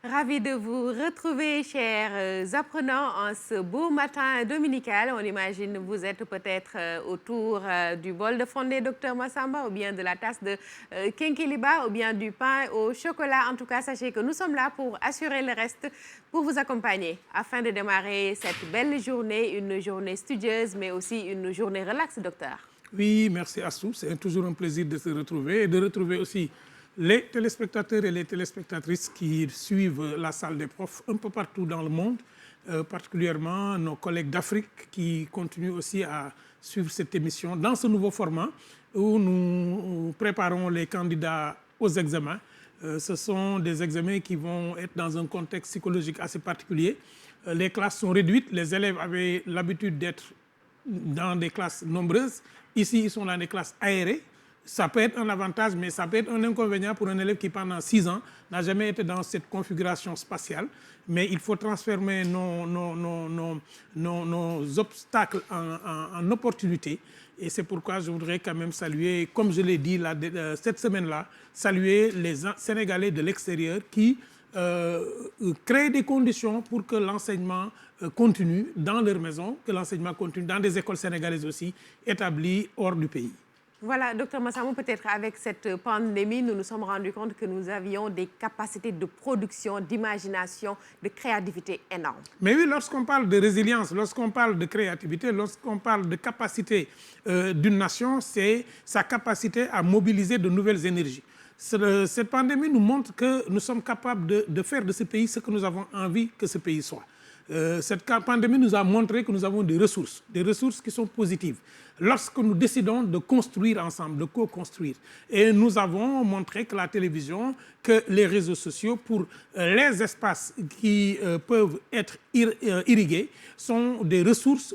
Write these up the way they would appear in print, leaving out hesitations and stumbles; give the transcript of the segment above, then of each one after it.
Ravi de vous retrouver, chers apprenants, en ce beau matin dominical. On imagine vous êtes peut-être autour du bol de fondé Dr Massamba, ou bien de la tasse de Kenkeliba, ou bien du pain au chocolat. En tout cas, sachez que nous sommes là pour assurer le reste, pour vous accompagner, afin de démarrer cette belle journée, une journée studieuse, mais aussi une journée relaxe, docteur. Oui, merci Assou. C'est toujours un plaisir de se retrouver et de retrouver aussi les téléspectateurs et les téléspectatrices qui suivent la salle des profs un peu partout dans le monde, particulièrement nos collègues d'Afrique qui continuent aussi à suivre cette émission dans ce nouveau format où nous préparons les candidats aux examens. Ce sont des examens qui vont être dans un contexte psychologique assez particulier. Les classes sont réduites, les élèves avaient l'habitude d'être dans des classes nombreuses. Ici, ils sont dans des classes aérées. Ça peut être un avantage, mais ça peut être un inconvénient pour un élève qui, pendant 6 ans, n'a jamais été dans cette configuration spatiale. Mais il faut transformer nos obstacles en opportunités. Et c'est pourquoi je voudrais quand même saluer, comme je l'ai dit cette semaine-là, saluer les Sénégalais de l'extérieur qui créer des conditions pour que l'enseignement continue dans leur maison, que l'enseignement continue dans des écoles sénégalaises aussi, établies hors du pays. Voilà, docteur Massamba, peut-être avec cette pandémie, nous nous sommes rendus compte que nous avions des capacités de production, d'imagination, de créativité énormes. Mais oui, lorsqu'on parle de résilience, lorsqu'on parle de créativité, lorsqu'on parle de capacité d'une nation, c'est sa capacité à mobiliser de nouvelles énergies. Cette pandémie nous montre que nous sommes capables de faire de ce pays ce que nous avons envie que ce pays soit. Cette pandémie nous a montré que nous avons des ressources qui sont positives. Lorsque nous décidons de construire ensemble, de co-construire. Et nous avons montré que la télévision, que les réseaux sociaux, pour les espaces qui peuvent être irrigués, sont des ressources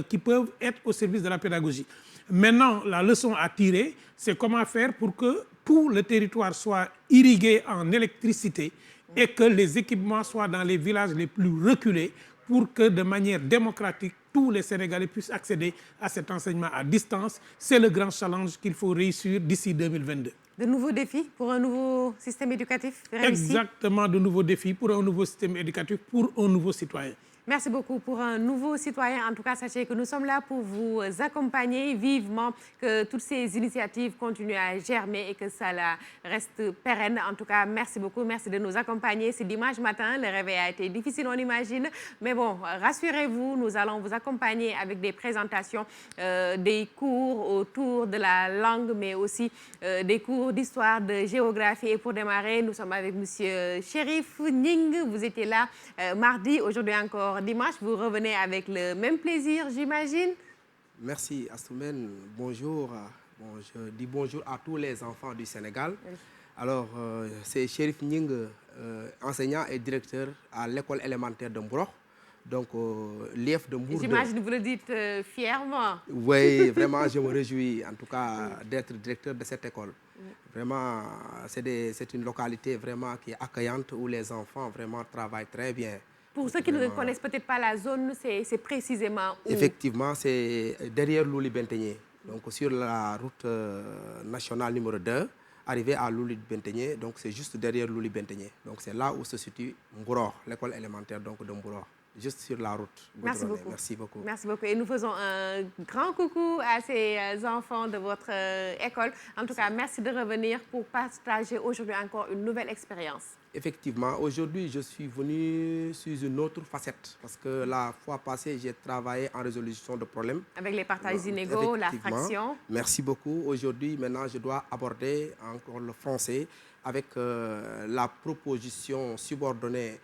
qui peuvent être au service de la pédagogie. Maintenant, la leçon à tirer, c'est comment faire pour que tout le territoire soit irrigué en électricité et que les équipements soient dans les villages les plus reculés pour que de manière démocratique, tous les Sénégalais puissent accéder à cet enseignement à distance. C'est le grand challenge qu'il faut réussir d'ici 2022. De nouveaux défis pour un nouveau système éducatif réussi. Exactement, de nouveaux défis pour un nouveau système éducatif, pour un nouveau citoyen. Merci beaucoup pour un nouveau citoyen. En tout cas, sachez que nous sommes là pour vous accompagner vivement, que toutes ces initiatives continuent à germer et que ça reste pérenne. En tout cas, merci beaucoup. Merci de nous accompagner. C'est dimanche matin. Le réveil a été difficile, on imagine. Mais bon, rassurez-vous, nous allons vous accompagner avec des présentations, des cours autour de la langue, mais aussi des cours d'histoire, de géographie. Et pour démarrer, nous sommes avec monsieur Chérif Ning. Vous étiez là mardi, aujourd'hui encore dimanche, vous revenez avec le même plaisir, j'imagine. Merci Assoumène, bonjour. Bon, je dis bonjour à tous les enfants du Sénégal. Oui. Alors, c'est Chérif Ning, enseignant et directeur à l'école élémentaire de Mbroch, donc l'IF de Mbour. J'imagine que vous le dites fièrement. Oui, vraiment, je me réjouis en tout cas d'être directeur de cette école. Vraiment, c'est une localité vraiment qui est accueillante où les enfants vraiment travaillent très bien. Pour ceux qui ne connaissent peut-être pas la zone, c'est précisément où? Effectivement, c'est derrière Louli-Benteñe, donc sur la route nationale numéro 2, arrivé à Louli-Benteñe, donc c'est juste derrière Louli-Benteñe. Donc c'est là où se situe Mbroch, l'école élémentaire donc de Mbroch, juste sur la route. Merci beaucoup. Merci beaucoup. Merci beaucoup. Et nous faisons un grand coucou à ces enfants de votre école. En tout cas, merci de revenir pour partager aujourd'hui encore une nouvelle expérience. Effectivement, aujourd'hui, je suis venu sur une autre facette parce que la fois passée, j'ai travaillé en résolution de problèmes. Avec les partages inégaux, la fraction. Merci beaucoup. Aujourd'hui, maintenant, je dois aborder encore le français avec la proposition subordonnée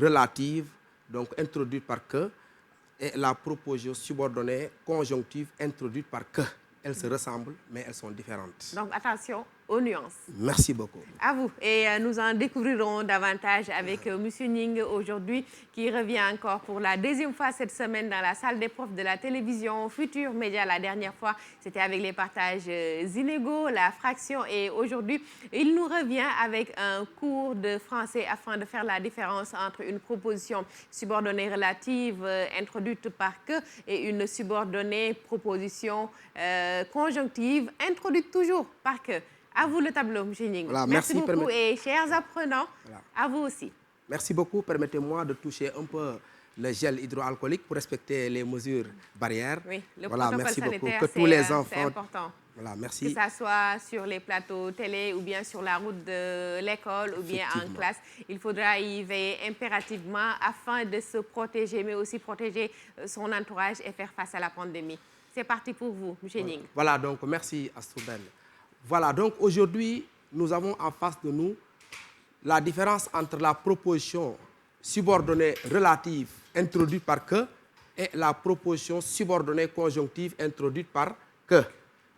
relative, donc introduite par que, et la proposition subordonnée conjonctive introduite par que. Elles se ressemblent, mais elles sont différentes. Donc, attention aux nuances. Merci beaucoup. À vous. Et nous en découvrirons davantage avec M. Ning aujourd'hui, qui revient encore pour la deuxième fois cette semaine dans la salle des profs de la télévision Futur Média. La dernière fois, c'était avec les partages inégaux, la fraction. Et aujourd'hui, il nous revient avec un cours de français afin de faire la différence entre une proposition subordonnée relative introduite par que et une subordonnée proposition conjonctive introduite toujours par que. À vous le tableau, M. Ning. Voilà, merci beaucoup et chers apprenants, à vous aussi. Merci beaucoup. Permettez-moi de toucher un peu le gel hydroalcoolique pour respecter les mesures barrières. Oui, le voilà, protocole merci beaucoup. sanitaire, Que tous les enfants... c'est important. Voilà, merci. Que ça soit sur les plateaux télé ou bien sur la route de l'école ou bien en classe, il faudra y veiller impérativement afin de se protéger, mais aussi protéger son entourage et faire face à la pandémie. C'est parti pour vous, M. Ning. Voilà, donc merci Astroben. Voilà, donc aujourd'hui, nous avons en face de nous la différence entre la proposition subordonnée relative introduite par que et la proposition subordonnée conjonctive introduite par que.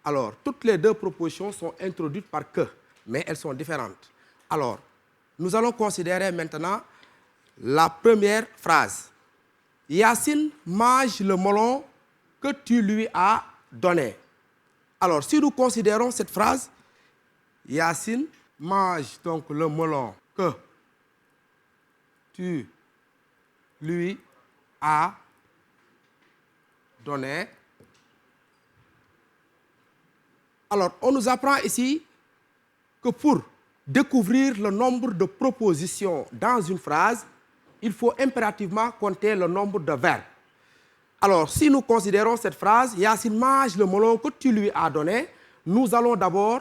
Alors, toutes les deux propositions sont introduites par que, mais elles sont différentes. Alors, nous allons considérer maintenant la première phrase. Yacine mange le melon que tu lui as donné. Alors, si nous considérons cette phrase, Yacine mange donc le melon que tu lui as donné. Alors, on nous apprend ici que pour découvrir le nombre de propositions dans une phrase, il faut impérativement compter le nombre de verbes. Alors, si nous considérons cette phrase, Yacine mange le melon que tu lui as donné, nous allons d'abord,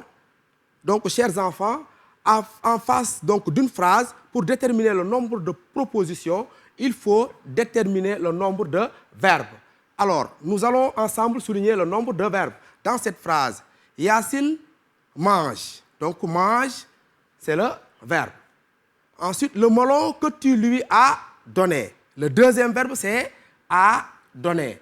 donc, chers enfants, en face d'une phrase, pour déterminer le nombre de propositions, il faut déterminer le nombre de verbes. Alors, nous allons ensemble souligner le nombre de verbes. Dans cette phrase, Yacine mange. Donc, mange, c'est le verbe. Ensuite, le melon que tu lui as donné. Le deuxième verbe, c'est a donné.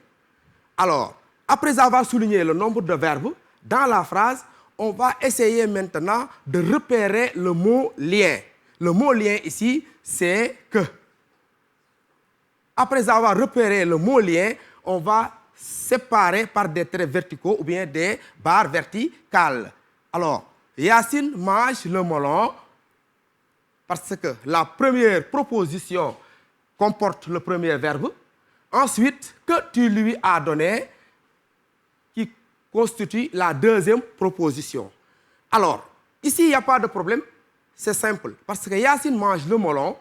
Alors, après avoir souligné le nombre de verbes, dans la phrase, on va essayer maintenant de repérer le mot lien. Le mot lien ici, c'est que. Après avoir repéré le mot lien, on va séparer par des traits verticaux ou bien des barres verticales. Alors, Yacine mange le melon parce que la première proposition comporte le premier verbe. Ensuite, que tu lui as donné, qui constitue la deuxième proposition. Alors, ici, il n'y a pas de problème. C'est simple. Parce que Yacine mange le melon.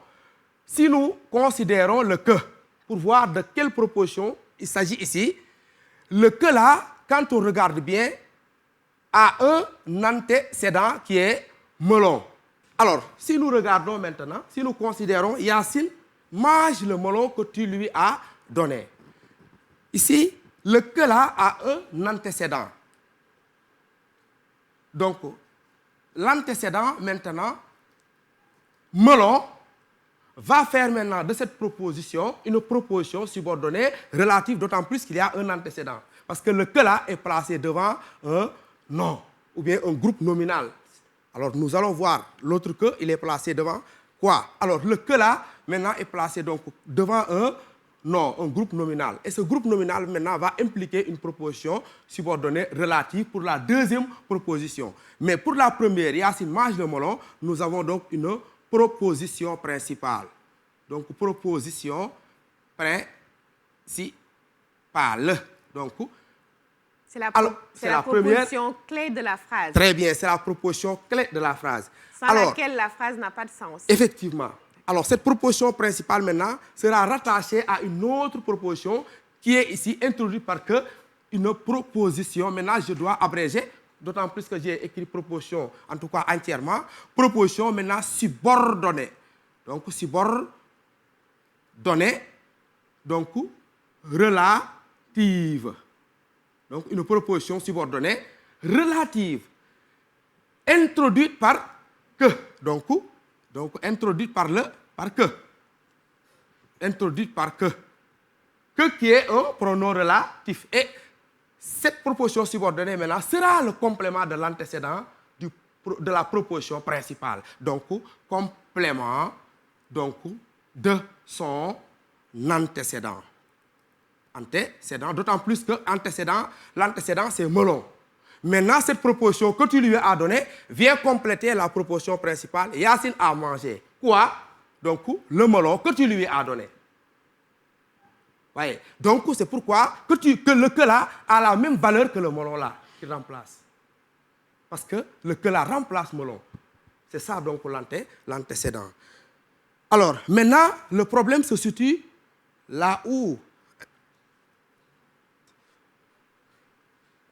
Si nous considérons le que, pour voir de quelle proposition il s'agit ici, le que là, quand on regarde bien, a un antécédent qui est melon. Alors, si nous regardons maintenant, si nous considérons Yacine mange le melon que tu lui as donné. Ici, le que là a un antécédent. Donc, l'antécédent maintenant, melon, va faire maintenant de cette proposition une proposition subordonnée relative, d'autant plus qu'il y a un antécédent. Parce que le que là est placé devant un nom, ou bien un groupe nominal. Alors nous allons voir l'autre que, il est placé devant quoi? Alors le que là, maintenant, est placé donc devant un nom, un groupe nominal. Et ce groupe nominal, maintenant, va impliquer une proposition subordonnée relative pour la deuxième proposition. Mais pour la première, Yacine mange le melon, nous avons donc une proposition principale. Donc, proposition principale. Donc, c'est la proposition clé de la phrase. Très bien, c'est la proposition clé de la phrase. Sans laquelle la phrase n'a pas de sens. Effectivement. Alors, cette proposition principale, maintenant, sera rattachée à une autre proposition qui est ici introduite par que une proposition. Maintenant, je dois abréger, d'autant plus que j'ai écrit proposition, en tout cas entièrement. Proposition, maintenant, subordonnée. Donc, subordonnée, donc, relative. Donc, une proposition subordonnée relative. Introduite par que. Donc introduite par que. Introduite par que. Que qui est un pronom relatif. Et cette proposition subordonnée, maintenant, sera le complément de l'antécédent de la proposition principale. Donc, complément donc, de son antécédent. Antécédent, d'autant plus que l'antécédent, c'est melon. Maintenant, cette proposition que tu lui as donnée vient compléter la proposition principale. Yacine a mangé quoi? Donc, le melon que tu lui as donné. Voyez. Donc, c'est pourquoi que le que là a la même valeur que le melon là, qui remplace. Parce que le que là remplace melon. C'est ça donc l'antécédent. Alors, maintenant, le problème se situe là où...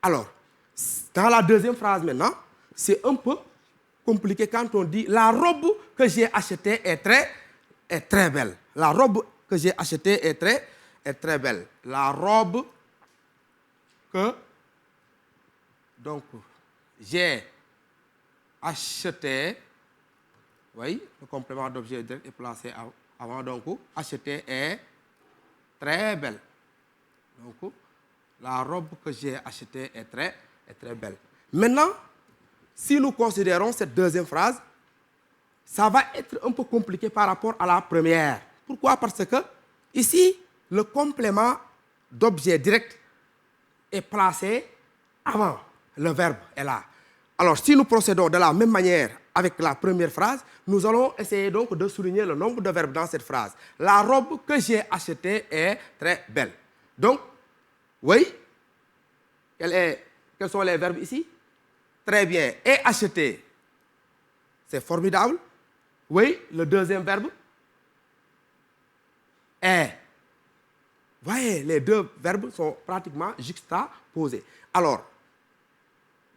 Alors, dans la deuxième phrase maintenant, c'est un peu compliqué quand on dit « La robe que j'ai achetée est très belle. » La robe que j'ai achetée est très belle. La robe que donc j'ai achetée, oui, le complément d'objet direct est placé avant, donc acheter est très belle. Donc, la robe que j'ai achetée est très belle. Maintenant, si nous considérons cette deuxième phrase, ça va être un peu compliqué par rapport à la première. Pourquoi? Parce que ici, le complément d'objet direct est placé avant. Le verbe est là. Alors, si nous procédons de la même manière avec la première phrase, nous allons essayer donc de souligner le nombre de verbes dans cette phrase. La robe que j'ai achetée est très belle. Donc, oui, quels sont les verbes ici? Très bien. Et acheter, c'est formidable. Oui, le deuxième verbe est. Voyez, les deux verbes sont pratiquement juxtaposés. Alors,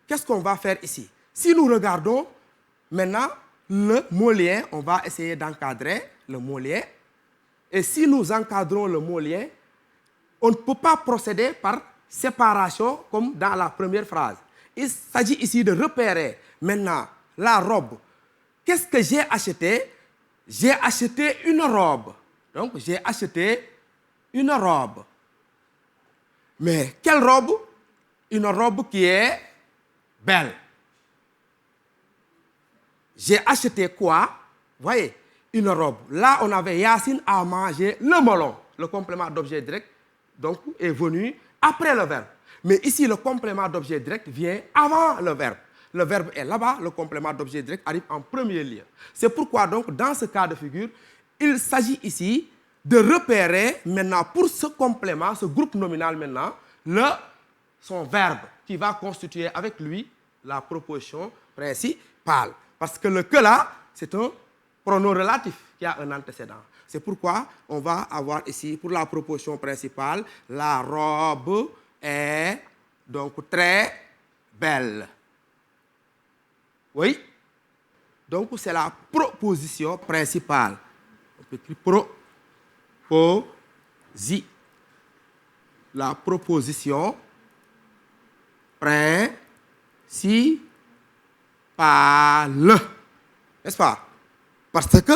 qu'est-ce qu'on va faire ici? Si nous regardons maintenant le mot lien, on va essayer d'encadrer le mot lien. Et si nous encadrons le mot lien, on ne peut pas procéder par séparation comme dans la première phrase. Il s'agit ici de repérer maintenant la robe. Qu'est-ce que j'ai acheté? J'ai acheté une robe. Donc, j'ai acheté une robe. Mais quelle robe? Une robe qui est belle. J'ai acheté quoi? Voyez, une robe. Là, on avait Yacine a mangé le melon. Le complément d'objet direct donc, est venu après le verbe. Mais ici, le complément d'objet direct vient avant le verbe. Le verbe est là-bas, le complément d'objet direct arrive en premier lieu. C'est pourquoi, donc, dans ce cas de figure, il s'agit ici de repérer maintenant pour ce complément, ce groupe nominal maintenant, son verbe qui va constituer avec lui la proposition principale. Parce que le que là, c'est un pronom relatif qui a un antécédent. C'est pourquoi on va avoir ici, pour la proposition principale, la robe est donc très belle. Oui? Donc, c'est la proposition principale. On peut écrire la proposition principale. N'est-ce pas? Parce que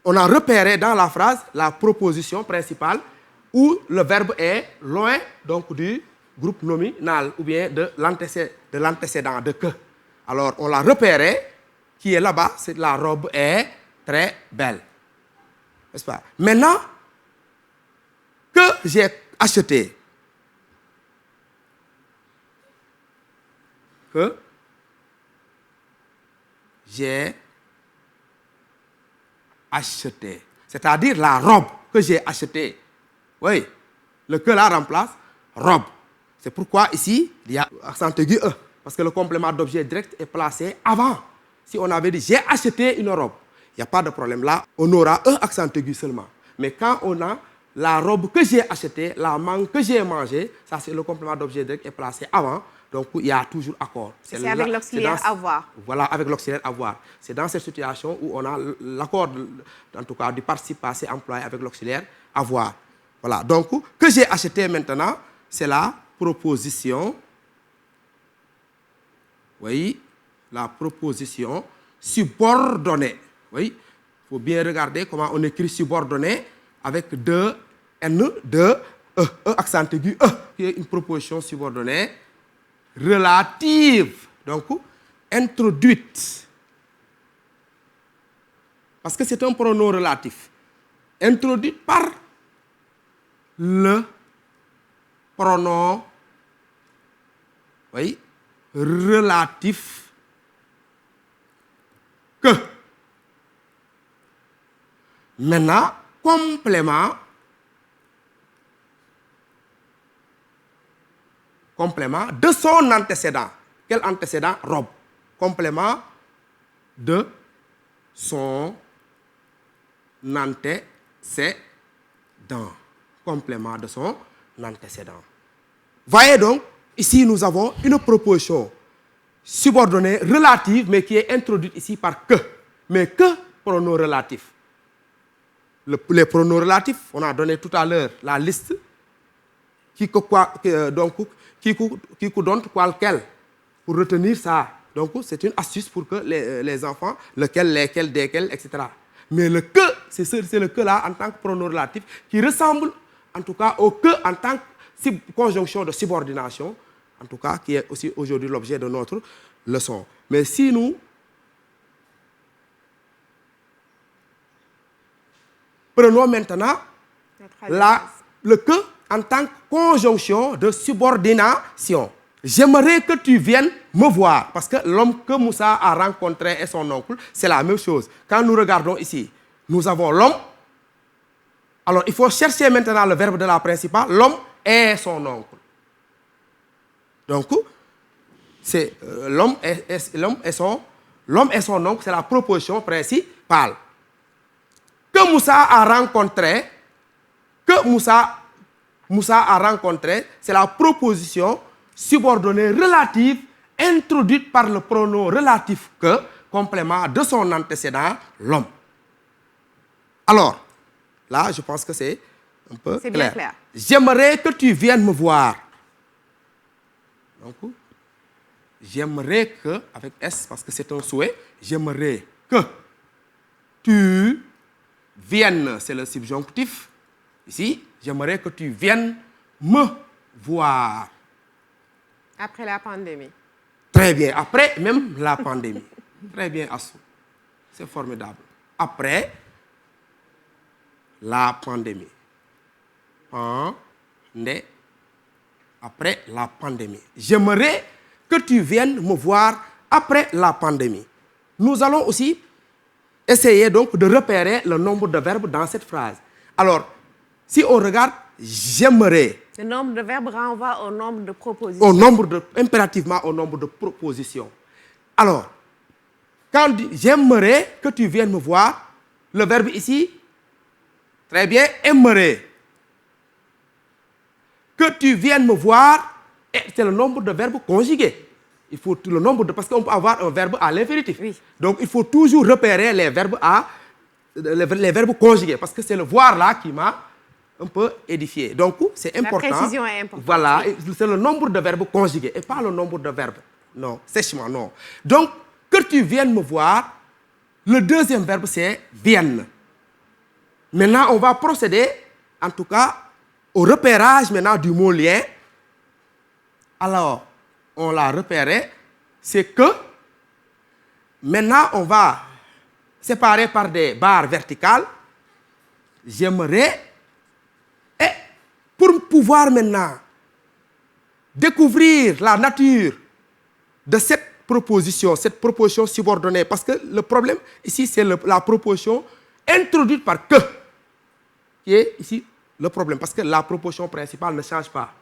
on a repéré dans la phrase la proposition principale où le verbe est loin donc du groupe nominal ou bien de l'antécédent de que. Alors, on l'a repéré, qui est là-bas, c'est la robe est très belle. N'est-ce pas? Maintenant, que j'ai acheté. Que j'ai acheté. C'est-à-dire la robe que j'ai achetée. Oui, le que là remplace robe. C'est pourquoi ici, il y a accent aigu E. Parce que le complément d'objet direct est placé avant. Si on avait dit j'ai acheté une robe, il n'y a pas de problème. Là, on aura un accent aigu seulement. Mais quand on a la robe que j'ai achetée, la mangue que j'ai mangée, ça c'est le complément d'objet direct est placé avant. Donc il y a toujours accord. C'est avec l'auxiliaire avoir. Voilà, avec l'auxiliaire avoir. C'est dans cette situation où on a l'accord, en tout cas, du participe passé employé avec l'auxiliaire avoir. Voilà, donc que j'ai acheté maintenant, c'est la proposition. Oui, la proposition subordonnée. Oui, il faut bien regarder comment on écrit subordonné avec deux N, deux E, accent aigu E, qui est une proposition subordonnée relative, donc introduite. Parce que c'est un pronom relatif. Introduite par le pronom, oui, relatif que. Maintenant, complément de son antécédent. Quel antécédent? Robe. Complément de son antécédent. Complément de son antécédent. Voyez donc, ici nous avons une proposition subordonnée relative, mais qui est introduite ici par que. Mais que pronom relatif. Les pronoms relatifs, on a donné tout à l'heure la liste qui donne quel pour retenir ça. Donc c'est une astuce pour que les enfants, lequel, lesquels, desquels, etc. Mais le que, c'est le que là en tant que pronom relatif qui ressemble en tout cas au que en tant que conjonction de subordination, en tout cas qui est aussi aujourd'hui l'objet de notre leçon. Mais si nous prenons maintenant le que en tant que conjonction de subordination. J'aimerais que tu viennes me voir. Parce que l'homme que Moussa a rencontré et son oncle, c'est la même chose. Quand nous regardons ici, nous avons l'homme. Alors, il faut chercher maintenant le verbe de la principale. L'homme et son oncle. Donc, c'est l'homme et son oncle, c'est la proposition principale. Que Moussa a rencontré, c'est la proposition subordonnée relative introduite par le pronom relatif que, complément de son antécédent, l'homme. Alors, là, je pense que c'est un peu clair. Bien clair. J'aimerais que tu viennes me voir. Donc, j'aimerais que, avec S, parce que c'est un souhait, j'aimerais que tu viennes, c'est le subjonctif. Ici, j'aimerais que tu viennes me voir. Après la pandémie. Très bien. Après même la pandémie. Très bien, Assou. C'est formidable. Après la pandémie. Après la pandémie. J'aimerais que tu viennes me voir après la pandémie. Nous allons aussi essayer donc de repérer le nombre de verbes dans cette phrase. Alors, si on regarde, j'aimerais. Le nombre de verbes renvoie au nombre de propositions. Impérativement au nombre de propositions. Alors, quand on dit j'aimerais que tu viennes me voir, le verbe ici, très bien, aimerais. Que tu viennes me voir, c'est le nombre de verbes conjugués. Il faut le nombre de, parce qu'on peut avoir un verbe à l'infinitif. Oui. Donc, il faut toujours repérer les verbes conjugués, parce que c'est le voir là qui m'a un peu édifié. Donc, c'est important. La précision est importante. Voilà, c'est le nombre de verbes conjugués et pas le nombre de verbes. Non, sèchement, non. Donc, que tu viennes me voir, le deuxième verbe, c'est vienne. Maintenant, on va procéder, en tout cas, au repérage maintenant du mot lien. Alors, on l'a repéré, c'est que maintenant, on va séparer par des barres verticales. J'aimerais, et pour pouvoir maintenant découvrir la nature de cette proposition subordonnée, parce que le problème ici, c'est la proposition introduite par que, qui est ici le problème, parce que la proposition principale ne change pas.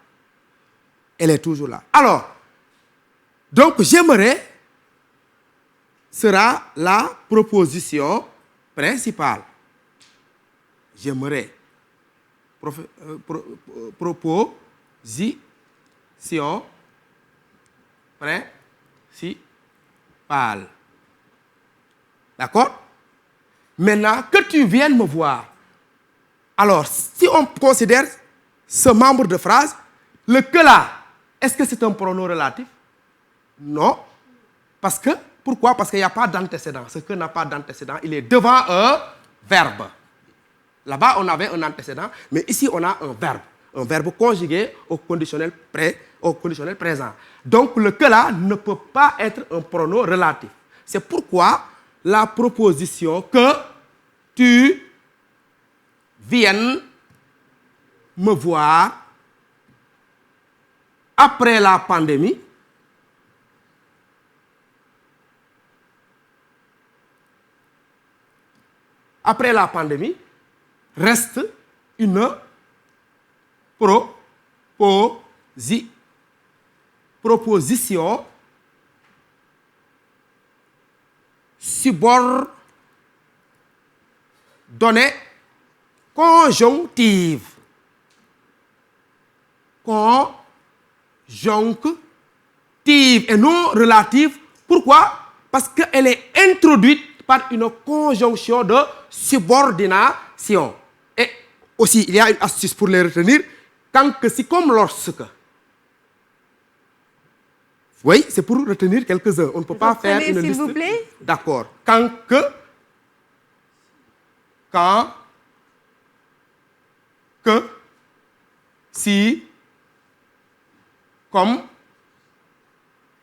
Elle est toujours là. Alors, donc j'aimerais sera la proposition principale. J'aimerais. Proposition principale. D'accord? Maintenant, que tu viennes me voir. Alors, si on considère ce membre de phrase, le que là, est-ce que c'est un pronom relatif? Non. Parce que, pourquoi? Parce qu'il n'y a pas d'antécédent. Ce que n'a pas d'antécédent, il est devant un verbe. Là-bas, on avait un antécédent, mais ici, on a un verbe. Un verbe conjugué au conditionnel présent. Donc, le que là ne peut pas être un pronom relatif. C'est pourquoi la proposition que tu viennes me voir après la pandémie reste une proposition données conjonctives. Conjonctive et non relative. Pourquoi? Parce qu'elle est introduite par une conjonction de subordination. Et aussi, il y a une astuce pour les retenir. Quand que si comme lorsque. Oui, c'est pour retenir quelques-uns. On ne peut pas faire une liste. S'il vous plaît. D'accord. Quand que. Quand. Que. Si. Comme.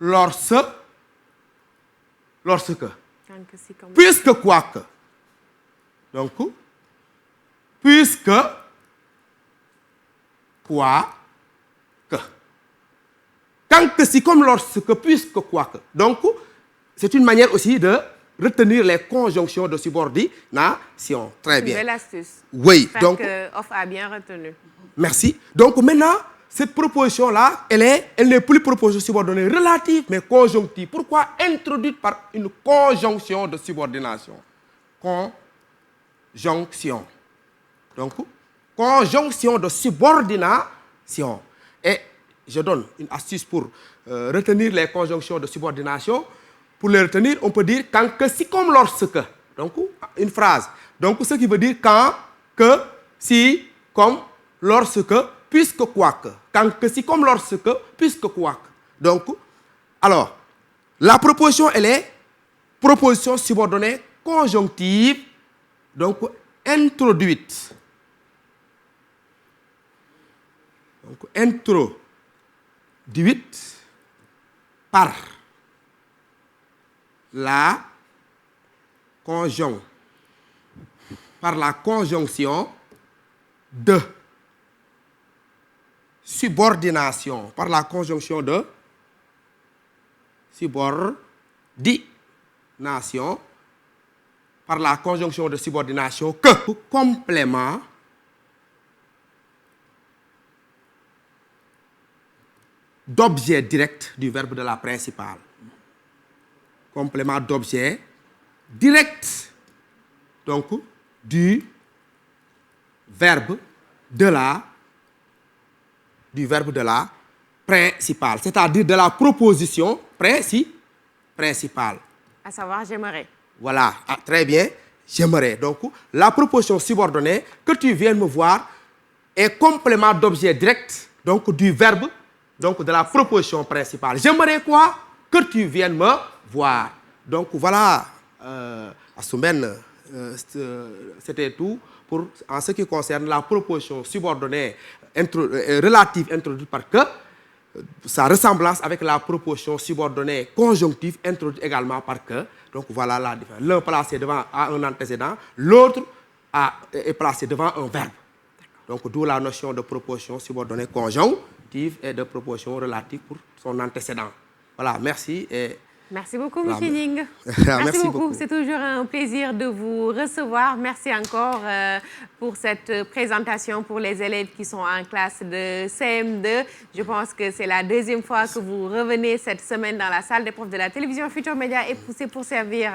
Lorsque. Puisque quoi que. Donc. Puisque. Quoi que. Quand que si comme lorsque, puisque quoi que. Donc, c'est une manière aussi de retenir les conjonctions de subordination. Très bien. Belle astuce. Oui. J'espère Donc, que Off a bien retenu. merci. Donc maintenant, cette proposition-là, elle n'est plus proposition subordonnée relative, mais conjonctive. Pourquoi? Introduite par une conjonction de subordination. Conjonction. Donc, conjonction de subordination. Et je donne une astuce pour retenir les conjonctions de subordination. Pour les retenir, on peut dire quand, que, si, comme, lorsque. Donc, une phrase. Donc, ce qui veut dire quand, que, si, comme, lorsque, puisque, quoique. Quand, que, si, comme, lorsque, puisque, quoique. Donc, alors, la proposition, elle est proposition subordonnée conjonctive, donc introduite. Donc, introduite par la conjonction de subordination. Par la conjonction de subordination. Par la conjonction de subordination que complément d'objet direct du verbe de la principale. Complément d'objet direct, donc, du verbe de la principale, c'est-à-dire de la proposition principale. À savoir, j'aimerais. Voilà, très bien, j'aimerais. Donc, la proposition subordonnée que tu viens me voir est complément d'objet direct, donc, du verbe, donc, de la proposition principale. J'aimerais quoi? Que tu viennes me voir. Donc, voilà, Assoumen, c'était tout pour, en ce qui concerne la proposition subordonnée relative introduite par que, sa ressemblance avec la proposition subordonnée conjonctive introduite également par que. Donc voilà la différence. L'un placé devant un antécédent, l'autre est placé devant un verbe. Donc d'où la notion de proposition subordonnée conjonctive et de proposition relative pour son antécédent. Voilà, merci. Merci beaucoup, M. Ning. Merci beaucoup. C'est toujours un plaisir de vous recevoir. Merci encore pour cette présentation pour les élèves qui sont en classe de CM2. Je pense que c'est la deuxième fois que vous revenez cette semaine dans la salle des profs de la télévision Futur Média et c'est pour servir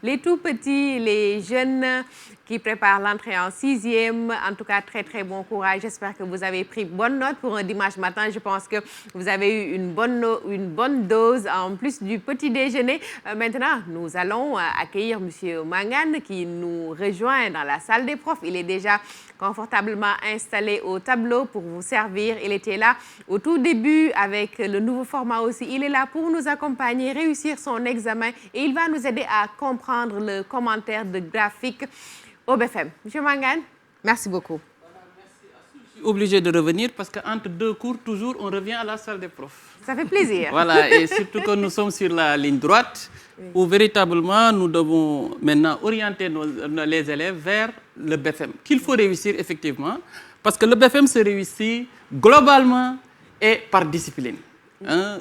les tout petits, les jeunes qui préparent l'entrée en 6e. En tout cas, très, très bon courage. J'espère que vous avez pris bonne note pour un dimanche matin. Je pense que vous avez eu une bonne dose en plus du petit déjeuner. Maintenant, nous allons accueillir M. Mangane qui nous rejoint dans la salle des profs. Il est déjà confortablement installé au tableau pour vous servir. Il était là au tout début avec le nouveau format aussi. Il est là pour nous accompagner, réussir son examen et il va nous aider à comprendre le commentaire de graphique au BFM. M. Mangane, merci beaucoup. Je suis obligé de revenir parce qu'entre deux cours, toujours, on revient à la salle des profs. Ça fait plaisir. Voilà, et surtout que nous sommes sur la ligne droite, où véritablement nous devons maintenant orienter les élèves vers le BFM, qu'il faut réussir effectivement, parce que le BFM se réussit globalement et par discipline.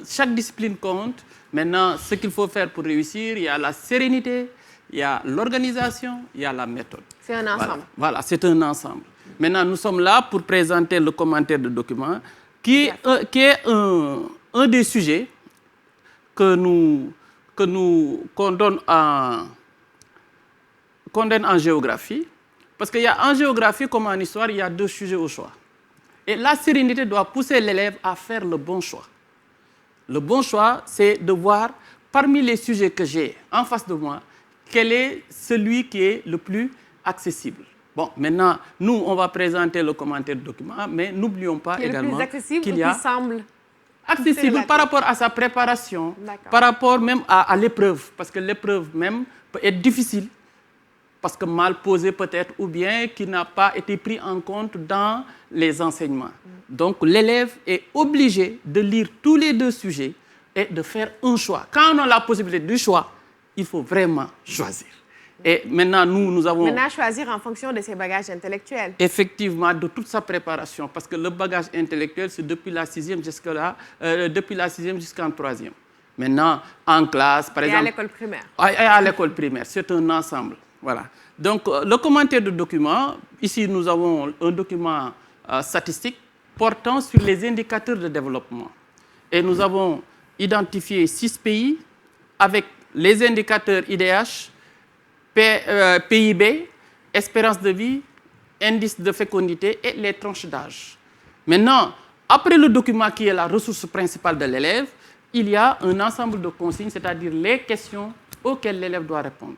Chaque discipline compte. Maintenant, ce qu'il faut faire pour réussir, il y a la sérénité, il y a l'organisation, il y a la méthode. C'est un ensemble. Voilà, c'est un ensemble. Maintenant, nous sommes là pour présenter le commentaire de document qui est un des sujets qu'on donne en géographie Parce qu'il y a en géographie comme en histoire, il y a 2 sujets au choix. Et la sérénité doit pousser l'élève à faire le bon choix. Le bon choix, c'est de voir parmi les sujets que j'ai en face de moi, quel est celui qui est le plus accessible. Bon, maintenant, nous, on va présenter le commentaire du document, mais n'oublions pas également qu'il y a... accessible par rapport à sa préparation, par rapport même à l'épreuve, parce que l'épreuve même peut être difficile, parce que mal posée peut-être, ou bien qui n'a pas été pris en compte dans les enseignements. Donc l'élève est obligé de lire tous les 2 sujets et de faire un choix. Quand on a la possibilité du choix, il faut vraiment choisir. Et maintenant, nous avons... Maintenant, choisir en fonction de ses bagages intellectuels. Effectivement, de toute sa préparation. Parce que le bagage intellectuel, c'est depuis la 6e jusqu'en 3e. Maintenant, en classe, par exemple... Et à l'école primaire. Et à l'école primaire. C'est un ensemble. Voilà. Donc, le commentaire du document, ici, nous avons un document statistique portant sur les indicateurs de développement. Et nous avons identifié 6 pays avec les indicateurs IDH, PIB, espérance de vie, indice de fécondité et les tranches d'âge. Maintenant, après le document qui est la ressource principale de l'élève, il y a un ensemble de consignes, c'est-à-dire les questions auxquelles l'élève doit répondre.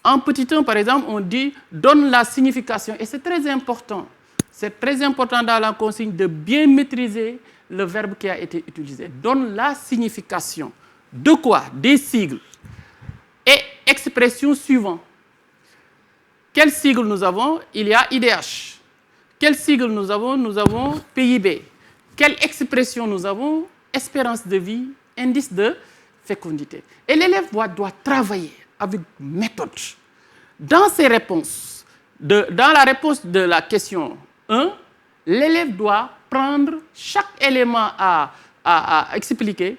En petit 1, par exemple, on dit « donne la signification ». Et c'est très important. C'est très important dans la consigne de bien maîtriser le verbe qui a été utilisé. Donne la signification. De quoi? Des sigles. Et expression suivante. Quel sigle nous avons? Il y a IDH. Quel sigle nous avons? Nous avons PIB. Quelle expression nous avons? Espérance de vie, indice de fécondité. Et l'élève doit travailler avec méthode. Dans ses réponses, dans la réponse de la question 1, l'élève doit prendre chaque élément à expliquer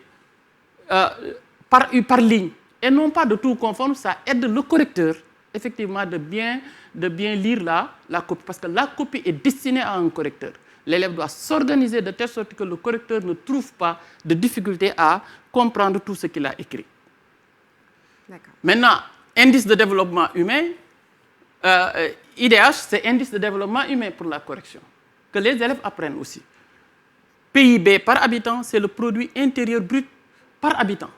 par ligne. Et non pas de tout confondre, ça aide le correcteur, effectivement, de bien lire la copie. Parce que la copie est destinée à un correcteur. L'élève doit s'organiser de telle sorte que le correcteur ne trouve pas de difficulté à comprendre tout ce qu'il a écrit. Maintenant, indice de développement humain, IDH, c'est indice de développement humain pour la correction, que les élèves apprennent aussi. PIB par habitant, c'est le produit intérieur brut par habitant.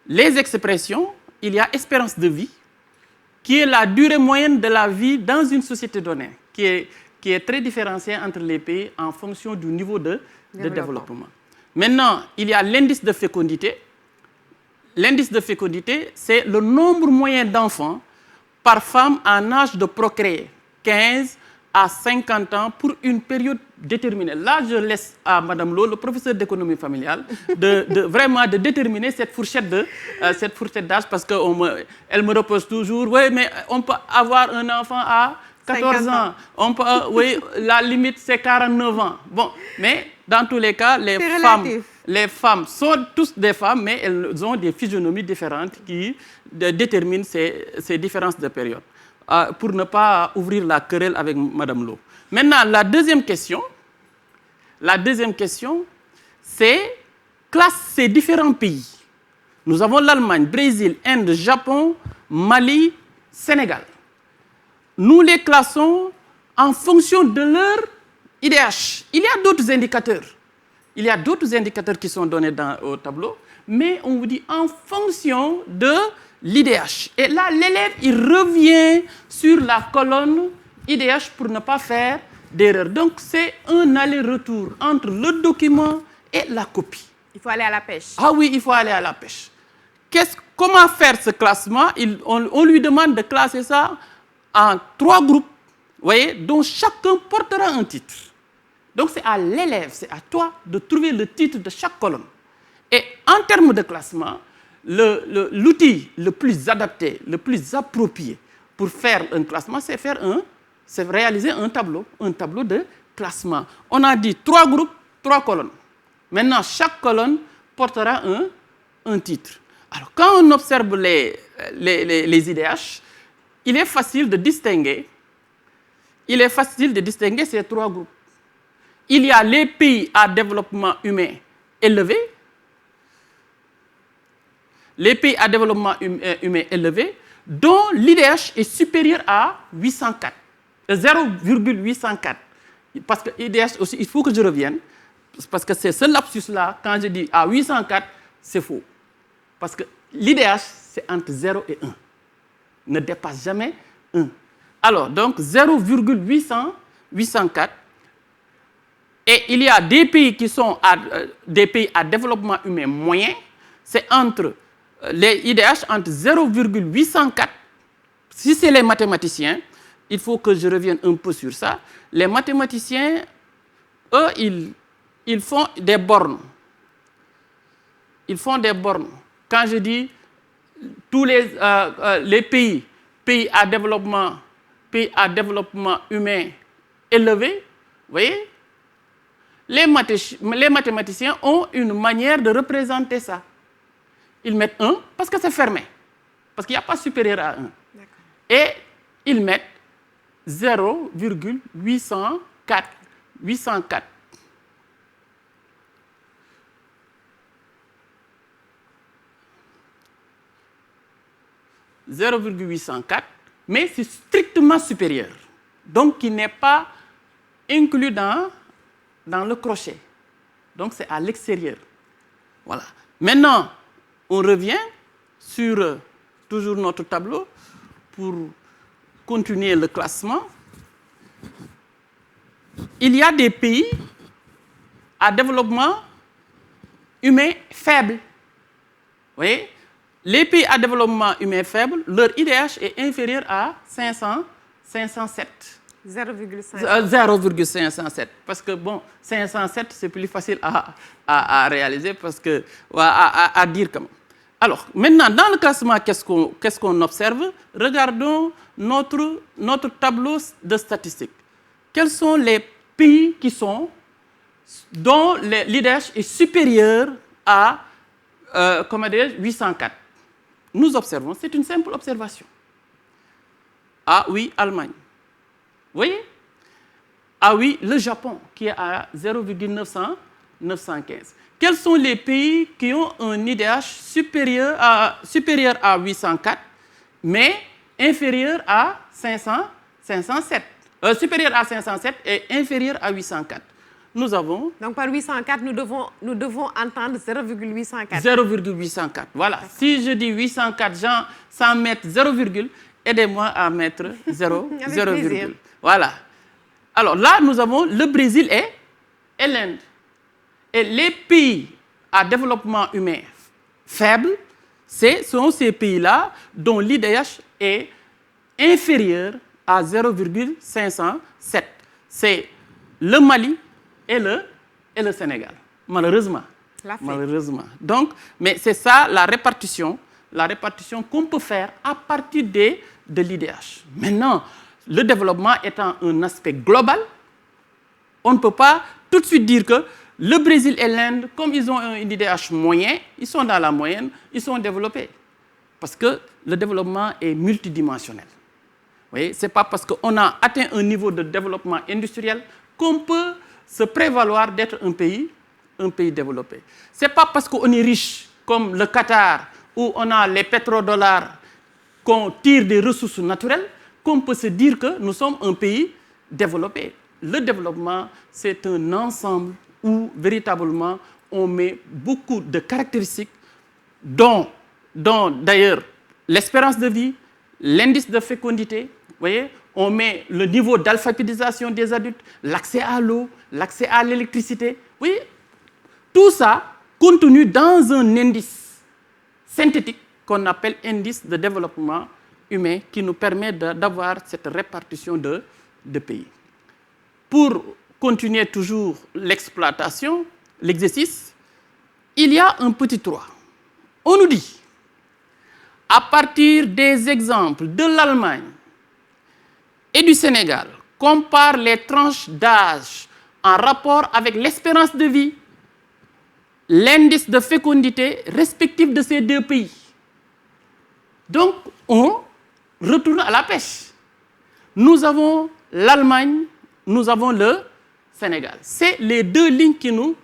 Les expressions, il y a espérance de vie, qui est la durée moyenne de la vie dans une société donnée, qui est très différenciée entre les pays en fonction du niveau de développement. Maintenant, il y a l'indice de fécondité. L'indice de fécondité, c'est le nombre moyen d'enfants par femme en âge de procréer, 15 à 50 ans pour une période déterminée. Là, je laisse à Mme Lo, le professeur d'économie familiale, vraiment de déterminer cette fourchette d'âge parce qu'elle me repose toujours, oui, mais on peut avoir un enfant à 14 ans. Oui, la limite, c'est 49 ans. Bon, mais dans tous les cas, les femmes sont tous des femmes, mais elles ont des physionomies différentes qui déterminent ces différences de période. Pour ne pas ouvrir la querelle avec Mme Lo. Maintenant, la deuxième question, c'est classe ces différents pays. Nous avons l'Allemagne, Brésil, Inde, Japon, Mali, Sénégal. Nous les classons en fonction de leur IDH. Il y a d'autres indicateurs. Il y a d'autres indicateurs qui sont donnés au tableau, mais on vous dit en fonction de l'IDH. Et là, l'élève, il revient sur la colonne IDH pour ne pas faire d'erreur. Donc, c'est un aller-retour entre le document et la copie. Il faut aller à la pêche. Ah oui, il faut aller à la pêche. Comment faire ce classement? On lui demande de classer ça en 3 groupes, voyez, dont chacun portera un titre. Donc, c'est à l'élève, c'est à toi de trouver le titre de chaque colonne. Et en termes de classement, l'outil le plus adapté, le plus approprié pour faire un classement, c'est réaliser un tableau de classement. On a dit 3 groupes, 3 colonnes. Maintenant, chaque colonne portera un titre. Alors, quand on observe les IDH, il est facile de distinguer ces 3 groupes. Il y a les pays à développement humain élevé. Les pays à développement humain élevé, dont l'IDH est supérieur à 804, 0,804. Parce que l'IDH aussi, il faut que je revienne, parce que c'est ce lapsus-là, quand je dis à 804, c'est faux. Parce que l'IDH, c'est entre 0 et 1. Ne dépasse jamais 1. Alors, donc 0,804. Et il y a des pays qui sont des pays à développement humain moyen. C'est entre les IDH entre 0,804. Si c'est les mathématiciens, il faut que je revienne un peu sur ça. Les mathématiciens, eux, ils font des bornes. Ils font des bornes. Quand je dis tous les pays à développement humain élevé, vous voyez, les mathématiciens ont une manière de représenter ça. Ils mettent 1 parce que c'est fermé, parce qu'il n'y a pas supérieur à 1. Et ils mettent 0,804. 0,804, mais c'est strictement supérieur. Donc, qui n'est pas inclus dans le crochet. Donc, c'est à l'extérieur. Voilà. Maintenant, on revient sur toujours notre tableau pour continuer le classement. Il y a des pays à développement humain faible. Vous voyez? Les pays à développement humain faible, leur IDH est inférieur à 507. 0,507. Parce que, bon, 507, c'est plus facile à réaliser, parce que, à dire comment. Alors, maintenant, dans le classement, qu'est-ce qu'on observe? Regardons notre tableau de statistiques. Quels sont les pays dont l'IDH est supérieur à 804? Nous observons, c'est une simple observation. Ah oui, Allemagne. Vous voyez? Ah oui, le Japon, qui est à 0,915. Quels sont les pays qui ont un IDH supérieur à 804, mais inférieur à 507? Supérieur à 507 et inférieur à 804. Nous avons... Donc, par 804, nous devons entendre 0,804. 0,804. Voilà. Si je dis 804, Jean, sans mettre 0, aidez-moi à mettre 0, 0, voilà. Alors là, nous avons le Brésil et l'Inde. Et les pays à développement humain faible, ce sont ces pays-là dont l'IDH est inférieur à 0,507. C'est le Mali et le Sénégal, malheureusement. Malheureusement. Donc, mais c'est ça la répartition qu'on peut faire à partir de l'IDH. Maintenant, le développement étant un aspect global, on ne peut pas tout de suite dire que le Brésil et l'Inde, comme ils ont un IDH moyen, ils sont dans la moyenne, ils sont développés. Parce que le développement est multidimensionnel. Vous voyez, ce n'est pas parce qu'on a atteint un niveau de développement industriel qu'on peut se prévaloir d'être un pays développé. Ce n'est pas parce qu'on est riche, comme le Qatar, où on a les pétrodollars, qu'on tire des ressources naturelles, qu'on peut se dire que nous sommes un pays développé. Le développement, c'est un ensemble où véritablement on met beaucoup de caractéristiques dont d'ailleurs l'espérance de vie, l'indice de fécondité, vous voyez, on met le niveau d'alphabétisation des adultes, l'accès à l'eau, l'accès à l'électricité. Oui, tout ça contenu dans un indice synthétique qu'on appelle indice de développement humain qui nous permet d'avoir cette répartition de pays. Pour continuer toujours l'exploitation, l'exercice, il y a un petit 3. On nous dit, à partir des exemples de l'Allemagne et du Sénégal, compare les tranches d'âge en rapport avec l'espérance de vie, l'indice de fécondité respectif de ces deux pays. Donc, on retourne à la pêche. Nous avons l'Allemagne, nous avons le Sénégal. C'est les deux lignes qui nous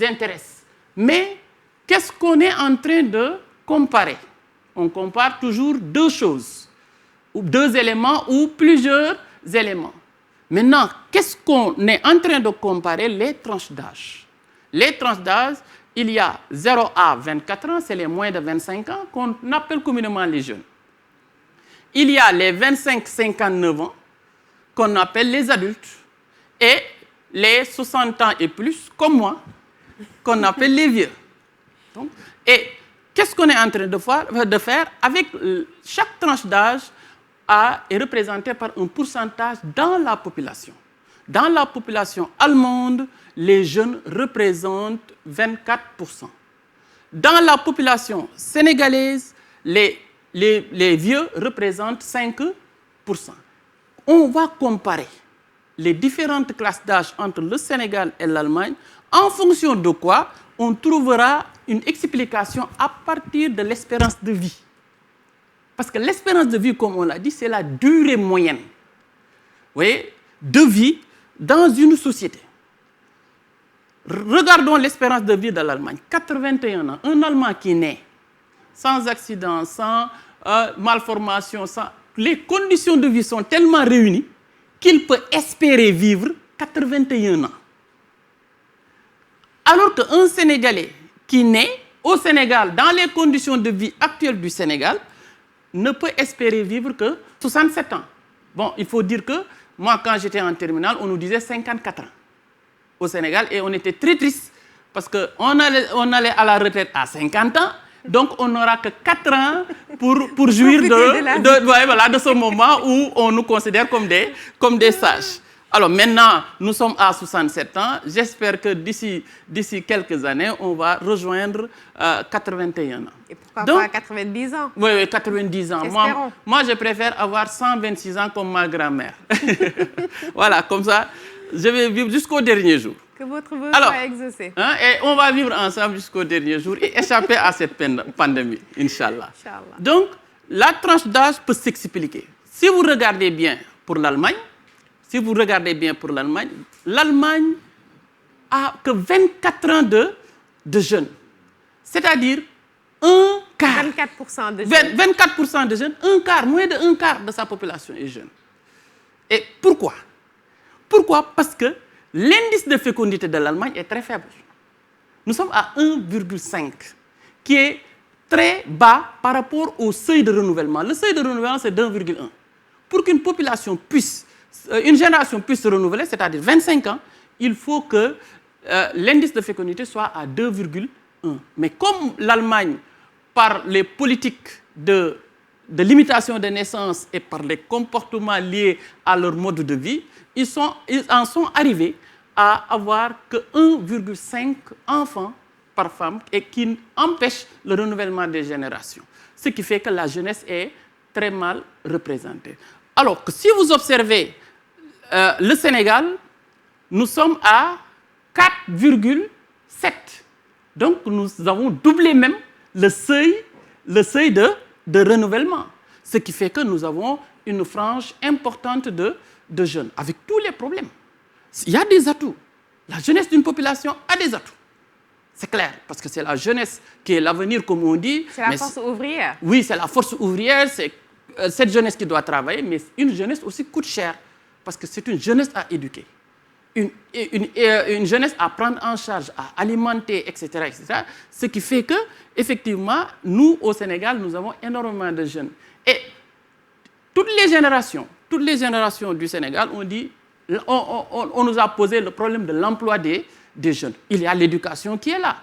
intéressent. Mais qu'est-ce qu'on est en train de comparer? On compare toujours deux choses. ou 2 éléments ou plusieurs éléments. Maintenant, qu'est-ce qu'on est en train de comparer? Les tranches d'âge. Les tranches d'âge, il y a 0 à 24 ans, c'est les moins de 25 ans qu'on appelle communément les jeunes. Il y a les 25-59 ans qu'on appelle les adultes et les 60 ans et plus, comme moi, qu'on appelle les vieux. Donc, et qu'est-ce qu'on est en train de faire avec chaque tranche d'âge est représentée par un pourcentage dans la population. Dans la population allemande, les jeunes représentent 24%. Dans la population sénégalaise, les vieux représentent 5%. On va comparer les différentes classes d'âge entre le Sénégal et l'Allemagne, en fonction de quoi on trouvera une explication à partir de l'espérance de vie. Parce que l'espérance de vie, comme on l'a dit, c'est la durée moyenne, vous voyez, de vie dans une société. Regardons l'espérance de vie de l'Allemagne. 81 ans. Un Allemand qui naît sans accident, sans malformation, les conditions de vie sont tellement réunies qu'il peut espérer vivre 81 ans. Alors qu'un Sénégalais qui naît au Sénégal, dans les conditions de vie actuelles du Sénégal, ne peut espérer vivre que 67 ans. Bon, il faut dire que moi, quand j'étais en terminale, on nous disait 54 ans au Sénégal et on était très tristes parce qu'on allait à la retraite à 50 ans, donc on n'aura que 4 ans pour jouir de ce moment où on nous considère comme des sages. Alors maintenant, nous sommes à 67 ans. J'espère que d'ici quelques années, on va rejoindre 81 ans. Et pourquoi pas 90 ans? Oui, 90 ans. Moi, je préfère avoir 126 ans comme ma grand-mère. Voilà, comme ça, je vais vivre jusqu'au dernier jour. Que votre vœu soit exaucé. Et on va vivre ensemble jusqu'au dernier jour et échapper à cette pandémie, Inch'Allah. Donc, la tranche d'âge peut s'expliquer. Si vous regardez bien pour l'Allemagne, l'Allemagne a que 24 ans de jeunes. C'est-à-dire un quart. 24% de jeunes. 24% de jeunes, moins de un quart de sa population est jeune. Et pourquoi? Pourquoi? Parce que l'indice de fécondité de l'Allemagne est très faible. Nous sommes à 1,5, qui est très bas par rapport au seuil de renouvellement. Le seuil de renouvellement, c'est d'1,1. Pour qu'une population une génération puisse se renouveler, c'est-à-dire 25 ans, il faut que l'indice de fécondité soit à 2,1. Mais comme l'Allemagne, par les politiques de limitation des naissances et par les comportements liés à leur mode de vie, ils en sont arrivés à avoir que 1,5 enfants par femme et qui empêche le renouvellement des générations. Ce qui fait que la jeunesse est très mal représentée. Alors que si vous observez le Sénégal, nous sommes à 4,7. Donc nous avons doublé même le seuil de renouvellement. Ce qui fait que nous avons une frange importante de jeunes, avec tous les problèmes. Il y a des atouts. La jeunesse d'une population a des atouts. C'est clair, parce que c'est la jeunesse qui est l'avenir, comme on dit. C'est la force ouvrière. Oui, c'est la force ouvrière, c'est cette jeunesse qui doit travailler, mais une jeunesse aussi coûte cher, parce que c'est une jeunesse à éduquer. Une jeunesse à prendre en charge, à alimenter, etc., etc. Ce qui fait que, effectivement, nous, au Sénégal, nous avons énormément de jeunes. Et toutes les générations du Sénégal, on nous a posé le problème de l'emploi des jeunes. Il y a l'éducation qui est là,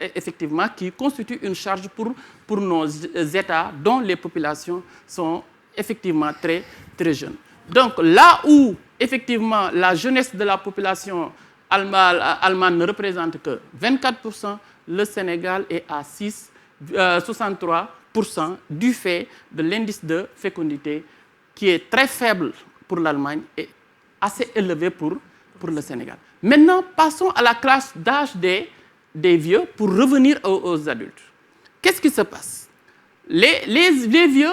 et effectivement, qui constitue une charge pour nos États dont les populations sont effectivement très, très jeunes. Donc là où, effectivement, la jeunesse de la population allemande ne représente que 24%, le Sénégal est à 63% du fait de l'indice de fécondité qui est très faible pour l'Allemagne et assez élevé pour le Sénégal. Maintenant, passons à la classe d'âge des vieux pour revenir aux adultes. Qu'est-ce qui se passe? Les vieux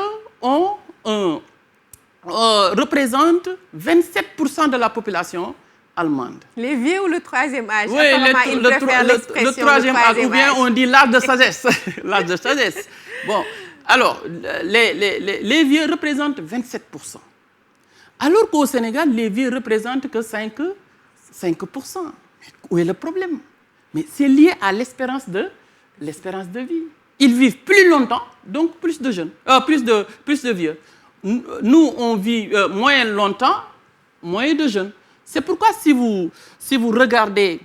représentent 27% de la population allemande. Les vieux ou le troisième âge? Oui, le troisième âge, ou bien on dit l'âge de sagesse. L'âge de sagesse. Bon, Alors, les vieux représentent 27%. Alors qu'au Sénégal, les vieux représentent que 5%. Où est le problème? Mais c'est lié à l'espérance de vie. Ils vivent plus longtemps, donc plus de jeunes, plus de vieux. Nous, on vit moins longtemps, moins de jeunes. C'est pourquoi si vous regardez,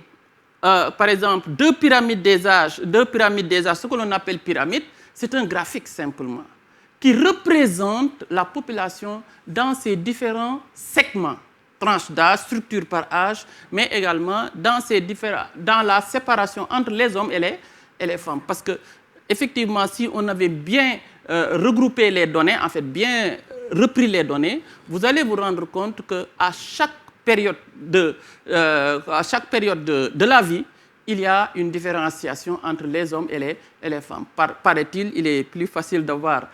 par exemple, deux pyramides des âges, ce que l'on appelle pyramide, c'est un graphique simplement, qui représente la population dans ses différents segments, tranches d'âge, structure par âge, mais également dans la séparation entre les hommes et les femmes. Parce que, effectivement, si on avait bien regroupé les données, en fait, bien repris les données, vous allez vous rendre compte qu'à chaque période de la vie, il y a une différenciation entre les hommes et les femmes. Paraît-il, il est plus facile d'avoir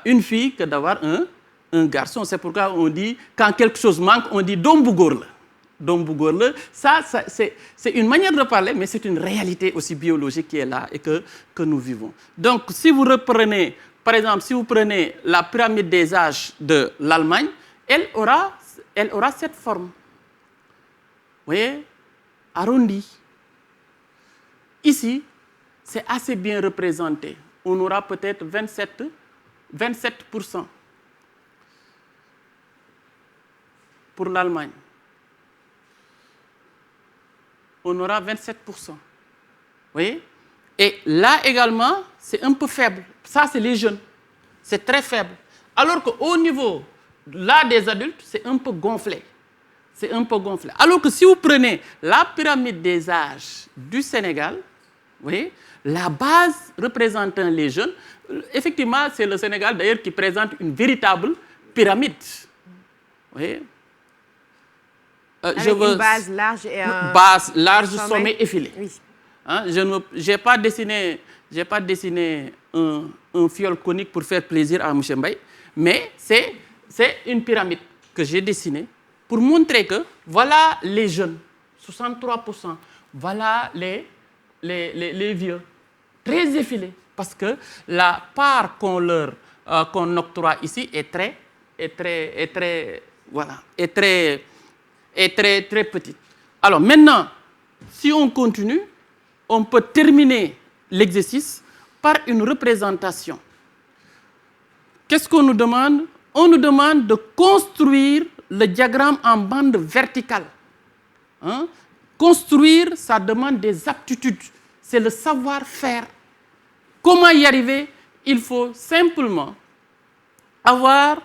une fille que d'avoir un garçon. C'est pourquoi on dit, quand quelque chose manque, on dit « dombugorle ». Dombugorle, ça c'est une manière de parler, mais c'est une réalité aussi biologique qui est là et que nous vivons. Donc, si vous reprenez, par exemple, si vous prenez la pyramide des âges de l'Allemagne, elle aura cette forme. Vous voyez, arrondie. Ici, c'est assez bien représenté. On aura peut-être 27%. Pour l'Allemagne. On aura 27%. Vous voyez? Et là également, c'est un peu faible. Ça, c'est les jeunes. C'est très faible. Alors qu'au niveau là des adultes, c'est un peu gonflé. C'est un peu gonflé. Alors que si vous prenez la pyramide des âges du Sénégal, vous voyez, la base représentant les jeunes, effectivement, c'est le Sénégal d'ailleurs qui présente une véritable pyramide. Vous voyez? Avec une base large et un sommet effilé. Oui. Hein, je n'ai pas dessiné un fiole conique pour faire plaisir à M. Mbaye, mais c'est une pyramide que j'ai dessinée pour montrer que voilà les jeunes, 63%, voilà les vieux, très effilés, parce que la part qu'on octroie ici est très petite. Alors maintenant, si on continue, on peut terminer l'exercice par une représentation. Qu'est-ce qu'on nous demande? On nous demande de construire le diagramme en bande verticale. Hein? Construire, ça demande des aptitudes. C'est le savoir-faire. Comment y arriver? Il faut simplement avoir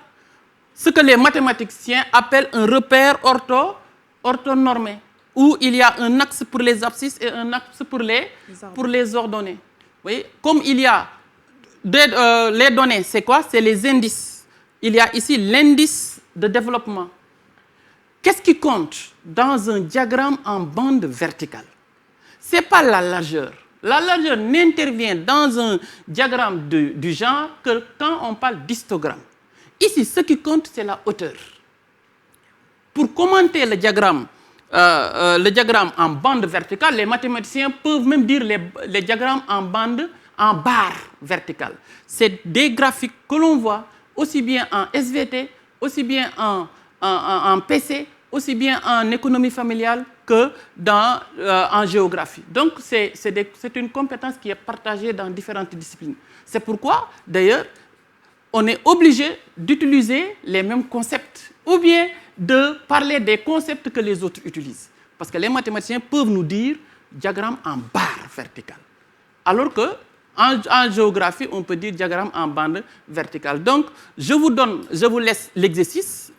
ce que les mathématiciens appellent un repère orthonormé, où il y a un axe pour les abscisses et un axe pour les ordonnées. Vous voyez? Comme il y a les données, c'est quoi? C'est les indices. Il y a ici l'indice de développement. Qu'est-ce qui compte dans un diagramme en bande verticale? Ce n'est pas la largeur. La largeur n'intervient dans un diagramme du genre que quand on parle d'histogramme. Ici, ce qui compte, c'est la hauteur. Pour commenter le diagramme en bande verticale, les mathématiciens peuvent même dire les diagrammes en barre verticale. C'est des graphiques que l'on voit aussi bien en SVT, aussi bien en PC, aussi bien en économie familiale que en géographie. Donc, c'est une compétence qui est partagée dans différentes disciplines. C'est pourquoi, d'ailleurs, on est obligé d'utiliser les mêmes concepts ou bien de parler des concepts que les autres utilisent. Parce que les mathématiciens peuvent nous dire diagramme en barre verticale. Alors qu'en géographie, on peut dire diagramme en bande verticale. Donc, je vous laisse l'exercice.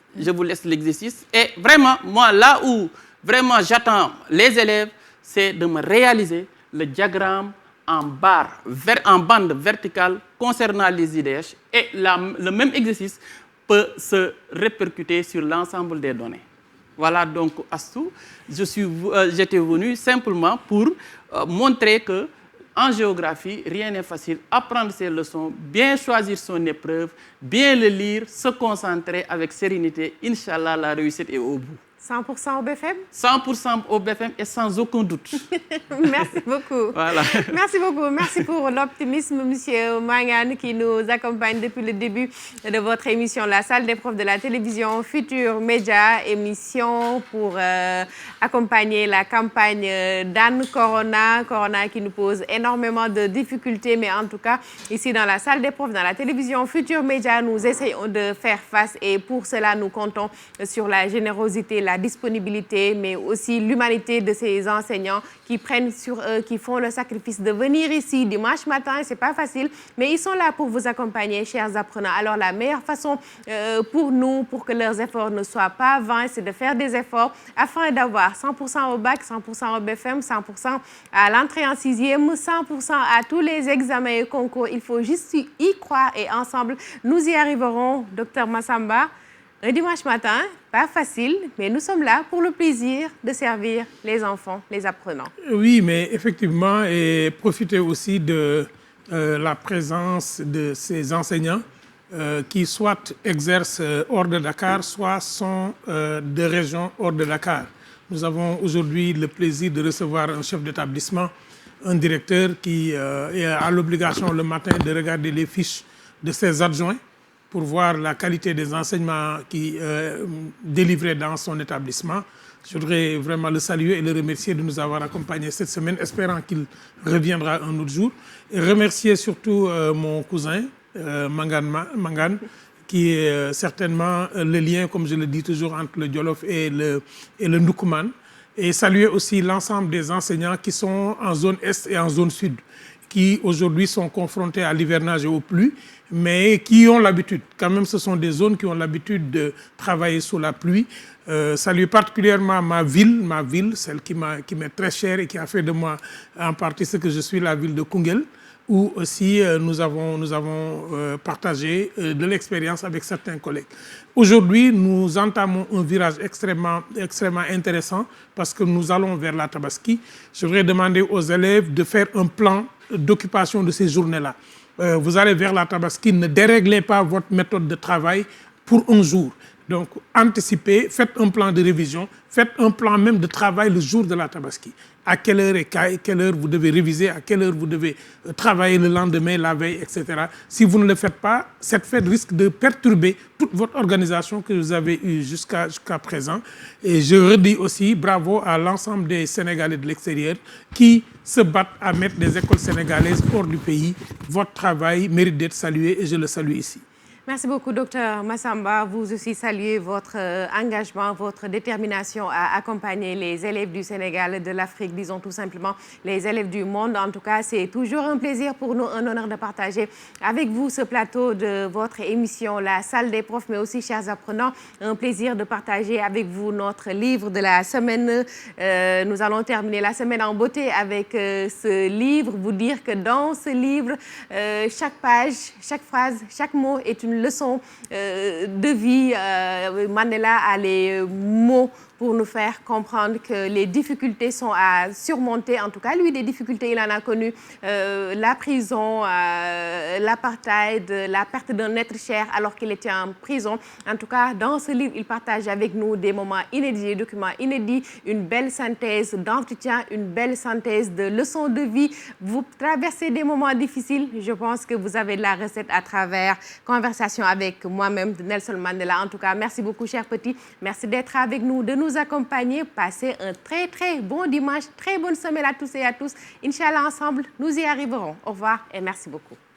Et vraiment, moi, là où vraiment j'attends les élèves, c'est de me réaliser le diagramme en bande verticale concernant les IDH. Et le même exercice peut se répercuter sur l'ensemble des données. Voilà donc, Astou, j'étais venu simplement pour montrer que en géographie, rien n'est facile. Apprendre ses leçons, bien choisir son épreuve, bien le lire, se concentrer avec sérénité. Inch'Allah, la réussite est au bout. 100% au BFM? 100% au BFM et sans aucun doute. Merci beaucoup. Voilà. Merci beaucoup. Merci pour l'optimisme, Monsieur Mangane, qui nous accompagne depuis le début de votre émission La Salle des profs de la télévision Futur Média, émission pour accompagner la campagne d'Anne Corona. Corona qui nous pose énormément de difficultés, mais en tout cas, ici dans la Salle des profs, dans la télévision Futur Média, nous essayons de faire face et pour cela, nous comptons sur la générosité, la disponibilité, mais aussi l'humanité de ces enseignants qui prennent sur eux, qui font le sacrifice de venir ici dimanche matin. C'est pas facile, mais ils sont là pour vous accompagner, chers apprenants. Alors, la meilleure façon pour nous, pour que leurs efforts ne soient pas vains, c'est de faire des efforts afin d'avoir 100% au bac, 100% au BFM, 100% à l'entrée en 6e, 100% à tous les examens et concours. Il faut juste y croire et ensemble, nous y arriverons. Docteur Massamba, un dimanche matin, pas facile, mais nous sommes là pour le plaisir de servir les enfants, les apprenants. Oui, mais effectivement, et profiter aussi de la présence de ces enseignants qui soit exercent hors de Dakar, soit sont de régions hors de Dakar. Nous avons aujourd'hui le plaisir de recevoir un chef d'établissement, un directeur qui a l'obligation le matin de regarder les fiches de ses adjoints pour voir la qualité des enseignements qui délivrés dans son établissement. Je voudrais vraiment le saluer et le remercier de nous avoir accompagnés cette semaine, espérant qu'il reviendra un autre jour. Et remercier surtout mon cousin, Mangane, qui est certainement le lien, comme je le dis toujours, entre le Djolof et le Ndoukoumane. Et saluer aussi l'ensemble des enseignants qui sont en zone Est et en zone Sud, qui aujourd'hui sont confrontés à l'hivernage et aux pluies, mais qui ont l'habitude, quand même ce sont des zones qui ont l'habitude de travailler sous la pluie. Saluer particulièrement ma ville, celle qui m'est très chère et qui a fait de moi en partie ce que je suis, la ville de Koungheul, où aussi nous avons partagé de l'expérience avec certains collègues. Aujourd'hui, nous entamons un virage extrêmement intéressant parce que nous allons vers la Tabaski. Je voudrais demander aux élèves de faire un plan d'occupation de ces journées-là. Vous allez vers la Tabaski, ne déréglez pas votre méthode de travail pour un jour. Donc, anticipez, faites un plan de révision, faites un plan même de travail le jour de la Tabaski. À quelle heure et quelle heure vous devez réviser, à quelle heure vous devez travailler le lendemain, la veille, etc. Si vous ne le faites pas, cette fête risque de perturber toute votre organisation que vous avez eue jusqu'à présent. Et je redis aussi bravo à l'ensemble des Sénégalais de l'extérieur qui se battent à mettre des écoles sénégalaises hors du pays. Votre travail mérite d'être salué et je le salue ici. Merci beaucoup, Docteur Massamba. Vous aussi saluez votre engagement, votre détermination à accompagner les élèves du Sénégal, de l'Afrique, disons tout simplement les élèves du monde. En tout cas, c'est toujours un plaisir pour nous, un honneur de partager avec vous ce plateau de votre émission La Salle des profs, mais aussi, chers apprenants, un plaisir de partager avec vous notre livre de la semaine. Nous allons terminer la semaine en beauté avec ce livre. Vous dire que dans ce livre, chaque page, chaque phrase, chaque mot est une leçon de vie. Mandela a les mots pour nous faire comprendre que les difficultés sont à surmonter. En tout cas, lui, des difficultés, il en a connu. La prison, l'apartheid, la perte d'un être cher alors qu'il était en prison. En tout cas, dans ce livre, il partage avec nous des moments inédits, des documents inédits, une belle synthèse d'entretien, une belle synthèse de leçons de vie. Vous traversez des moments difficiles. Je pense que vous avez de la recette à travers conversation avec moi-même, Nelson Mandela. En tout cas, merci beaucoup, cher petit. Merci d'être avec nous, de nous accompagner. Passez un très, très bon dimanche, très bonne semaine à tous et à tous. Inch'Allah, ensemble, nous y arriverons. Au revoir et merci beaucoup.